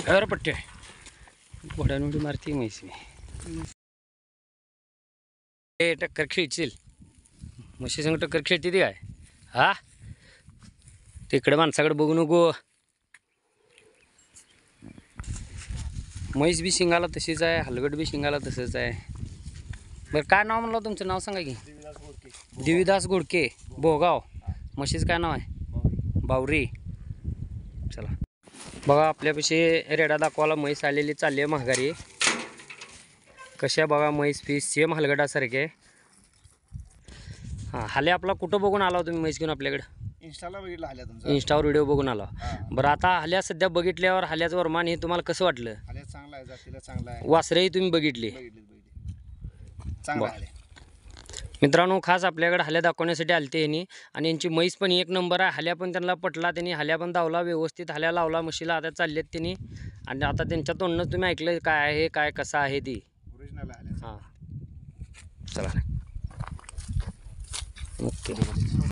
अरे पट्टे घोड्यानुडी मारती म्हैस मी. हे टक्कर खेळशील म्हशी संग टक्कर खेळते ती काय? हा तिकडे माणसाकडे बघू नको. म्हैस बी शिंगाला तशीच आहे, हलगट बी शिंगाला तसंच आहे. बरं काय नाव म्हणलं तुमचं? नाव सांगा की. देवीदास घोडके भोगाव. म्हशीचं काय नाव आहे? बावरी. चला बघा आपल्यापाशी रेडा दाखवायला म्हैस आलेली चालली आहे माघारी. कशा बघा म्हैस फीस सेम हलगटासारखे. हां हाले आपला कुठं बघून आला तुम्ही म्हैस घेऊन? आपल्याकडे इंस्टाला बघितलं हाल्या तुमचा. इंस्टावर व्हिडिओ बघून आला. बरं आता हाल्या सध्या बघितल्यावर हाल्याचं वरमान हे तुम्हाला कसं वाटलं? हाल्या चांगला आहे, जातीला चांगला आहे. वासरेही तुम्ही बघितली? चांगला आहे. मित्रांनो खास आपल्याकडे हाल्या दाखवण्यासाठी आलते यांनी आणि यांची म्हैस पण एक नंबर आहे. हाल्या पण त्यांना पटला, त्यांनी हाल्या पण धावला व्यवस्थित, हाल्या लावला म्हशीला. आता चाललेत त्यांनी आणि आता त्यांच्या तोंडनं तुम्ही ऐकलं काय आहे काय कसं आहे ती ओरिजिनल आहे. हां चला ओके.